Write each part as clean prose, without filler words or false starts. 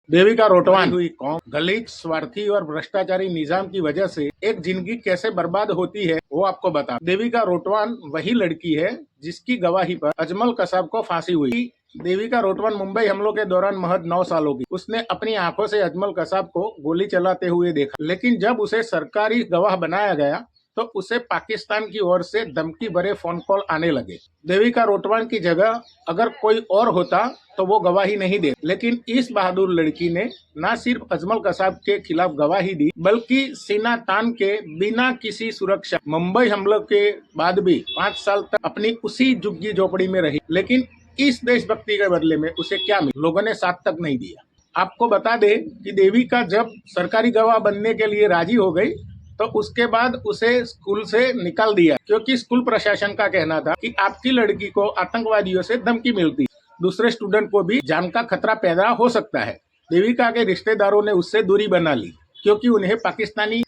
देविका रोटवान हुई कौम गलीच, स्वार्थी और भ्रष्टाचारी निजाम की वजह से एक जिंदगी कैसे बर्बाद होती है वो आपको बता। देविका रोटवान वही लड़की है जिसकी गवाही पर अजमल कसाब को फांसी हुई। देविका रोटवान मुंबई हमलों के दौरान महज 9 सालों की। उसने अपनी आंखों से अजमल कसाब को गोली चलाते हुए देखा, लेकिन जब उसे सरकारी गवाह बनाया गया तो उसे पाकिस्तान की ओर से धमकी भरे फोन कॉल आने लगे। देविका रोटवान की जगह अगर कोई और होता तो वो गवाही नहीं दे, लेकिन इस बहादुर लड़की ने न सिर्फ अजमल कसाब के खिलाफ गवाही दी, बल्कि सीना तान के बिना किसी सुरक्षा मुंबई हमले के बाद भी 5 साल तक अपनी उसी झुग्गी झोपड़ी में रही। लेकिन इस देशभक्ति के बदले में उसे क्या मिला? लोगों ने साथ तक नहीं दिया। आपको बता दे कि देविका जब सरकारी गवाह बनने के लिए राजी हो गई तो उसके बाद उसे स्कूल से निकाल दिया, क्योंकि स्कूल प्रशासन का कहना था कि आपकी लड़की को आतंकवादियों से धमकी मिलती, दूसरे स्टूडेंट को भी जान का खतरा पैदा हो सकता है। देविका के रिश्तेदारों ने उससे दूरी बना ली, क्योंकि उन्हें पाकिस्तानी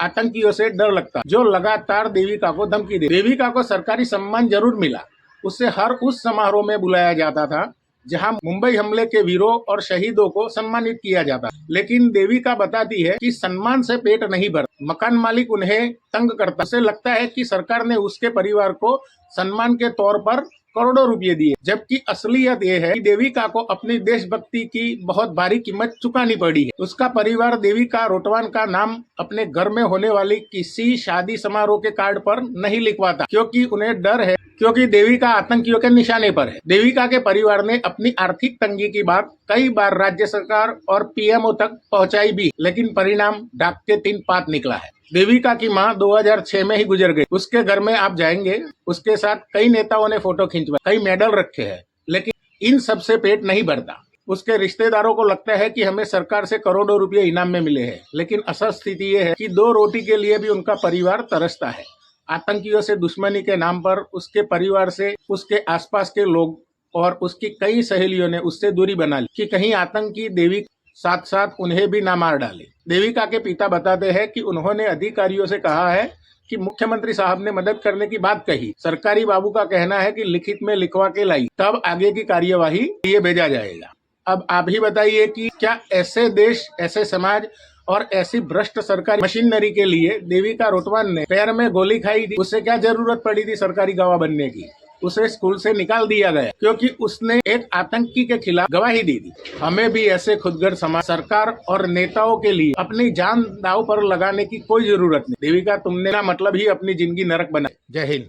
आतंकियों से डर लगता, जो लगातार देविका को धमकी दे। देविका को सरकारी सम्मान जरूर मिला, उसे हर उस समारोह में बुलाया जाता था जहां मुंबई हमले के वीरों और शहीदों को सम्मानित किया जाता, लेकिन देविका बताती है कि सम्मान से पेट नहीं भरता। मकान मालिक उन्हें तंग करता, उसे लगता है कि सरकार ने उसके परिवार को सम्मान के तौर पर करोड़ों रुपए दिए, जबकि असलियत ये है कि देविका को अपनी देशभक्ति की बहुत भारी कीमत चुकानी पड़ी है। उसका परिवार देविका रोटवान का नाम अपने घर में होने वाली किसी शादी समारोह के कार्ड पर नहीं लिखवाता, क्योंकि उन्हें डर है, क्योंकि देविका आतंकियों के निशाने पर है। देविका के परिवार ने अपनी आर्थिक तंगी की बात कई बार राज्य सरकार और पीएमओ तक पहुंचाई भी, लेकिन परिणाम डाक के 3 पात निकला है। देविका की मां 2006 में ही गुजर गई। उसके घर में आप जाएंगे, उसके साथ कई नेताओं ने फोटो खिंचवाए, कई मेडल रखे हैं, लेकिन इन सब से पेट नहीं भरता। उसके रिश्तेदारों को लगता है कि हमें सरकार से करोड़ों रुपए इनाम में मिले हैं, लेकिन असल स्थिति ये है कि 2 रोटी के लिए भी उनका परिवार तरसता है। आतंकियों से दुश्मनी के नाम पर उसके परिवार से उसके आसपास के लोग और उसकी कई सहेलियों ने उससे दूरी बना ली कि कहीं आतंकी देविका साथ साथ उन्हें भी ना मार डाले। देविका के पिता बताते हैं कि उन्होंने अधिकारियों से कहा है कि मुख्यमंत्री साहब ने मदद करने की बात कही। सरकारी बाबू का कहना है कि लिखित में लिखवा के लाई, तब आगे की कार्यवाही लिए भेजा जाएगा। अब आप ही बताइए कि क्या ऐसे देश, ऐसे समाज और ऐसी भ्रष्ट सरकारी मशीनरी के लिए देविका रोटवान ने पैर में गोली खाई थी? उसे क्या जरूरत पड़ी थी सरकारी गवाह बनने की? उसे स्कूल से निकाल दिया गया क्योंकि उसने एक आतंकी के खिलाफ गवाही दी थी। हमें भी ऐसे खुदगर्ज समाज, सरकार और नेताओं के लिए अपनी जान दांव पर लगाने की कोई जरूरत नहीं। देविका, तुमने ना मतलब ही अपनी जिंदगी नरक बनाई। जय हिंद।